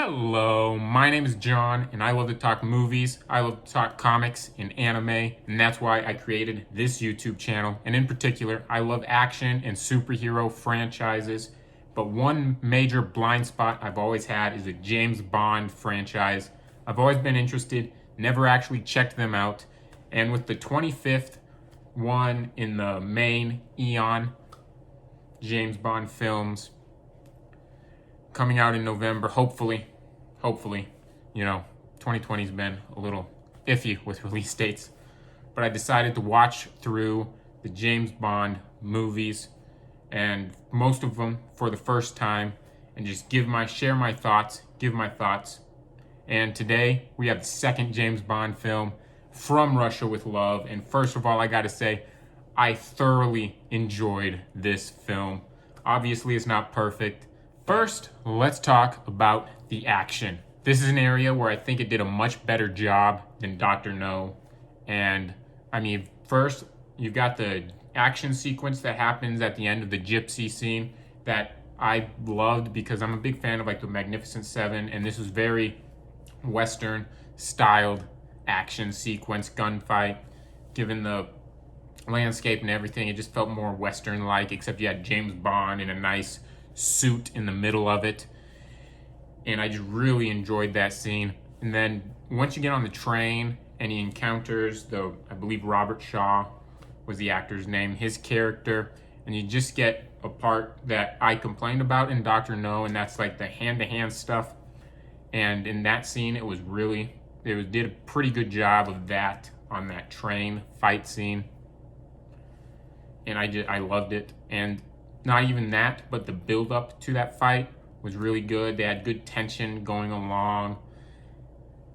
Hello, my name is John, and I love to talk movies, I love to talk comics and anime, and that's why I created this YouTube channel. And in particular, I love action and superhero franchises, but one major blind spot I've always had is the James Bond franchise. I've always been interested, never actually checked them out, and with the 25th one in the main Eon James Bond films coming out in November, hopefully, 2020's been a little iffy with release dates, but I decided to watch through the James Bond movies and most of them for the first time and just share my thoughts, give my thoughts. And today we have the second James Bond film, From Russia with Love. And first of all, I gotta say, I thoroughly enjoyed this film. Obviously, it's not perfect. First, let's talk about the action. This is an area where I think it did a much better job than Dr. No. And first, you've got the action sequence that happens at the end of the gypsy scene that I loved because I'm a big fan of like the Magnificent Seven, and this was very Western styled action sequence, gunfight. Given the landscape and everything, it just felt more Western like, except you had James Bond in a nice suit in the middle of it, and I just really enjoyed that scene. And then once you get on the train and he encounters I believe Robert Shaw was the actor's name, his character, and you just get a part that I complained about in Dr. No, and that's like the hand-to-hand stuff. And in that scene, it did a pretty good job of that on that train fight scene, and I loved it. And not even that, but the build up to that fight was really good. They had good tension going along.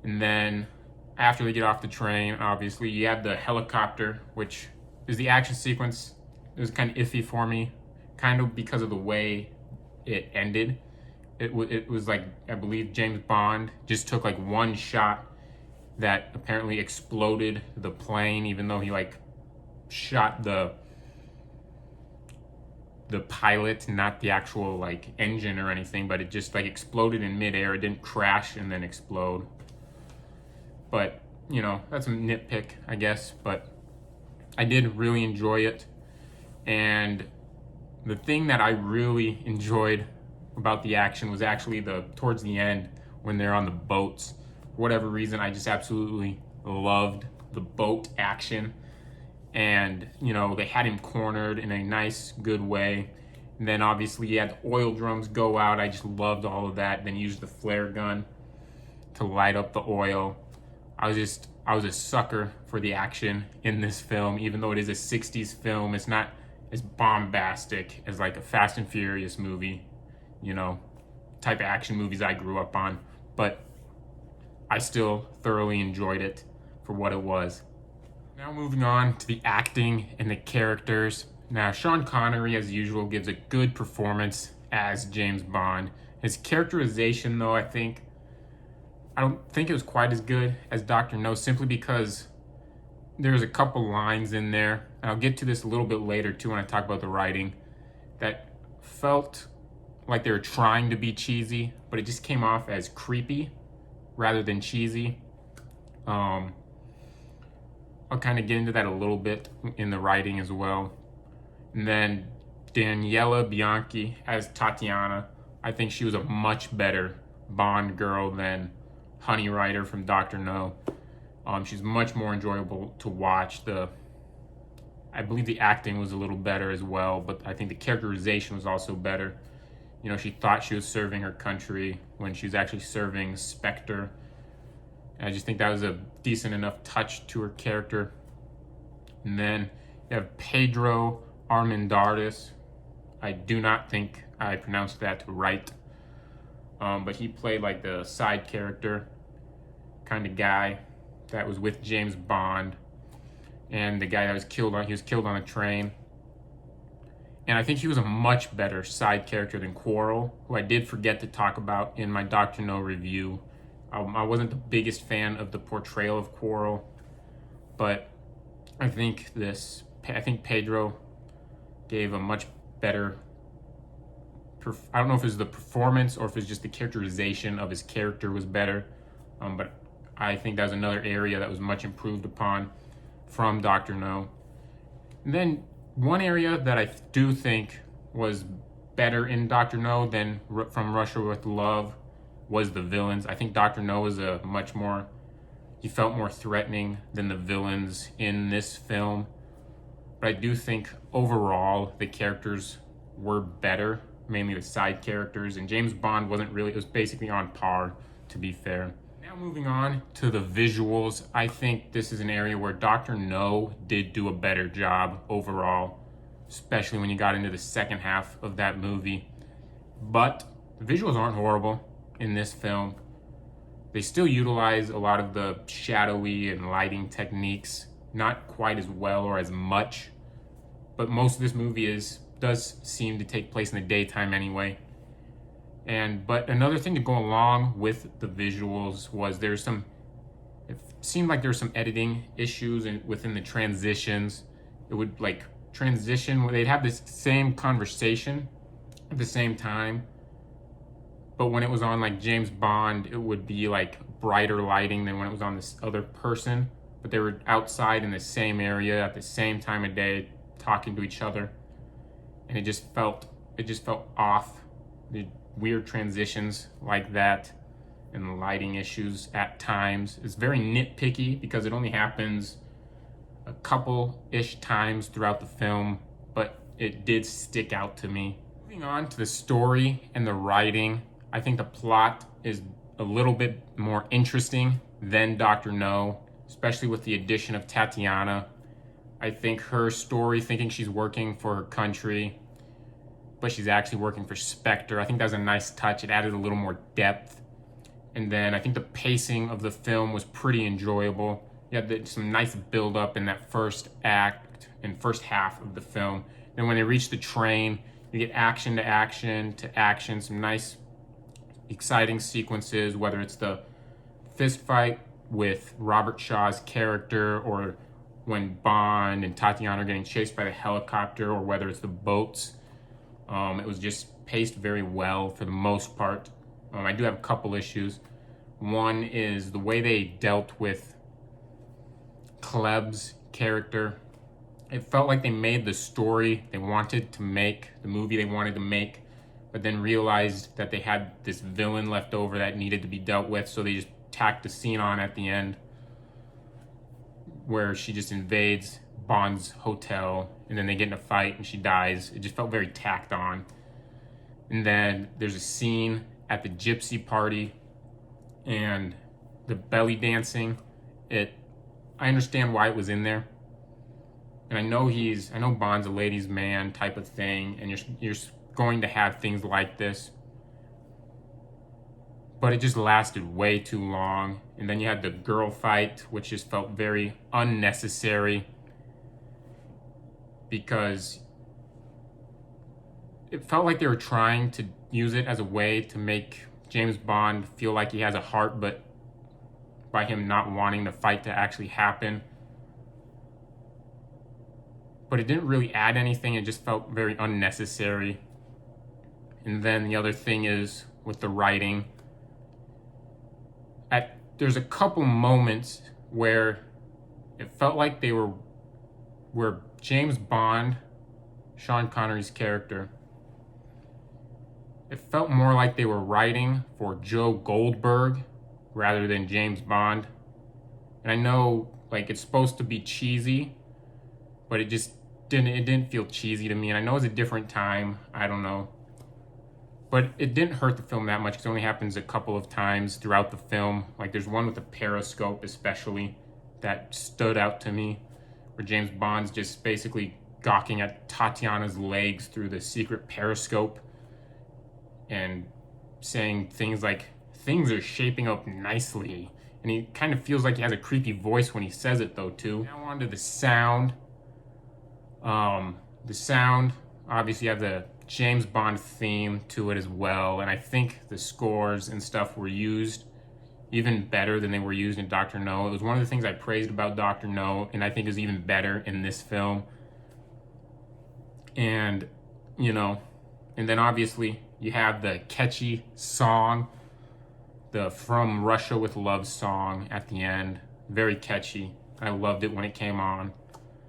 And then after they get off the train, obviously, you have the helicopter, which is the action sequence. It was kind of iffy for me, kind of because of the way it ended. It was like, I believe James Bond just took like one shot that apparently exploded the plane, even though he like shot the pilot, not the actual like engine or anything, but it just like exploded in midair. It didn't crash and then explode. But that's a nitpick, I guess, but I did really enjoy it. And the thing that I really enjoyed about the action was actually towards the end when they're on the boats. For whatever reason, I just absolutely loved the boat action. And they had him cornered in a nice, good way. And then obviously you had the oil drums go out. I just loved all of that. Then used the flare gun to light up the oil. I was a sucker for the action in this film. Even though it is a 60s film, it's not as bombastic as like a Fast and Furious movie, type of action movies I grew up on. But I still thoroughly enjoyed it for what it was. Now moving on to the acting and the characters. Now Sean Connery, as usual, gives a good performance as James Bond. His characterization, though, I don't think it was quite as good as Dr. No, simply because there's a couple lines in there, and I'll get to this a little bit later too when I talk about the writing, that felt like they were trying to be cheesy, but it just came off as creepy rather than cheesy. I'll kind of get into that a little bit in the writing as well. And then Daniela Bianchi as Tatiana. I think she was a much better Bond girl than Honey Rider from Dr. No. She's much more enjoyable to watch. I believe the acting was a little better as well, but I think the characterization was also better. She thought she was serving her country when she was actually serving Spectre. I just think that was a decent enough touch to her character. And then you have Pedro Armendariz. I do not think I pronounced that right. But he played like the side character kind of guy that was with James Bond. And the guy that was killed on a train. And I think he was a much better side character than Quarrel, who I did forget to talk about in my Dr. No review. I wasn't the biggest fan of the portrayal of Quarrel, but I think Pedro gave a much better I don't know if it was the performance or if it's just the characterization of his character was better, but I think that was another area that was much improved upon from Dr. No. And then one area that I do think was better in Dr. No than from Russia with Love was the villains. I think Dr. No was he felt more threatening than the villains in this film. But I do think overall the characters were better, mainly the side characters, and James Bond it was basically on par, to be fair. Now moving on to the visuals, I think this is an area where Dr. No did do a better job overall, especially when you got into the second half of that movie. But the visuals aren't horrible in this film. They still utilize a lot of the shadowy and lighting techniques, not quite as well or as much, but most of this movie does seem to take place in the daytime anyway. But another thing to go along with the visuals was it seemed like there were some editing issues within the transitions. It would transition where they'd have this same conversation at the same time, but when it was on James Bond, it would be brighter lighting than when it was on this other person, but they were outside in the same area at the same time of day talking to each other, and it just felt off. The weird transitions like that and the lighting issues at times. It's very nitpicky because it only happens a couple-ish times throughout the film, but it did stick out to me. Moving on to the story and the writing, I think the plot is a little bit more interesting than Dr. No, especially with the addition of Tatiana. I think her story, thinking she's working for her country, but she's actually working for Spectre, I think that was a nice touch. It added a little more depth. And then I think the pacing of the film was pretty enjoyable. You had some nice build-up in that first act and first half of the film. Then when they reach the train, you get action to action to action, some nice exciting sequences, whether it's the fist fight with Robert Shaw's character, or when Bond and Tatiana are getting chased by the helicopter, or whether it's the boats. It was just paced very well for the most part. I do have a couple issues. One is the way they dealt with Kleb's character. It felt like they made the story they wanted to make, the movie they wanted to make, but then realized that they had this villain left over that needed to be dealt with, so they just tacked a scene on at the end where she just invades Bond's hotel, and then they get in a fight and she dies. It just felt very tacked on. And then there's a scene at the gypsy party and the belly dancing. I understand why it was in there. And I know Bond's a ladies' man type of thing, and you're going to have things like this. But it just lasted way too long. And then you had the girl fight, which just felt very unnecessary, because it felt like they were trying to use it as a way to make James Bond feel like he has a heart, but by him not wanting the fight to actually happen. But it didn't really add anything. It just felt very unnecessary. And then the other thing is with the writing. There's a couple moments where it felt like where James Bond, Sean Connery's character, it felt more like they were writing for Joe Goldberg rather than James Bond. And I know it's supposed to be cheesy, but it didn't feel cheesy to me. And I know it's a different time, I don't know. But it didn't hurt the film that much because it only happens a couple of times throughout the film. There's one with the periscope especially that stood out to me, where James Bond's just basically gawking at Tatiana's legs through the secret periscope and saying things like, "Things are shaping up nicely." And he kind of feels like he has a creepy voice when he says it, though, too. Now on to the sound. The sound, obviously you have the James Bond theme to it as well, and I think the scores and stuff were used even better than they were used in Dr. No. It was one of the things I praised about Dr. No, and I think is even better in this film. And, and then obviously You have the catchy song, the From Russia with Love song at the end. Very catchy. I loved it when it came on.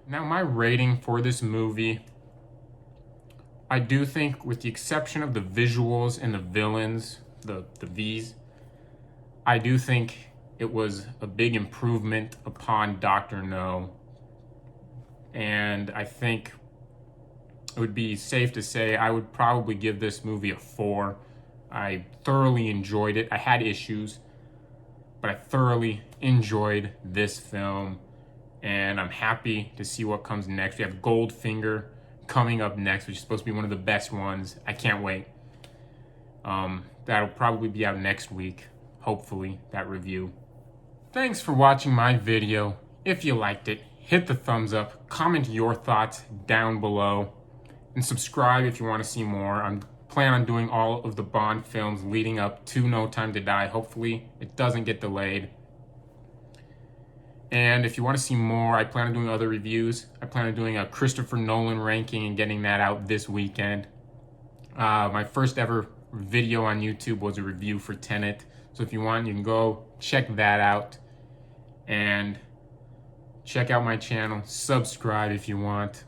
Now, my rating for this movie, I do think, with the exception of the visuals and the villains, the V's, I do think it was a big improvement upon Dr. No. And I think it would be safe to say I would probably give this movie a 4. I thoroughly enjoyed it. I had issues, but I thoroughly enjoyed this film. And I'm happy to see what comes next. We have Goldfinger coming up next, which is supposed to be one of the best ones. I can't wait. That'll probably be out next week, hopefully, that review. Thanks for watching my video. If you liked it, hit the thumbs up, comment your thoughts down below, and subscribe if you want to see more. I'm planning on doing all of the Bond films leading up to No Time to Die. Hopefully, it doesn't get delayed. And if you want to see more, I plan on doing other reviews. I plan on doing a Christopher Nolan ranking and getting that out this weekend. My first ever video on YouTube was a review for Tenet. So if you want, you can go check that out. And check out my channel. Subscribe if you want.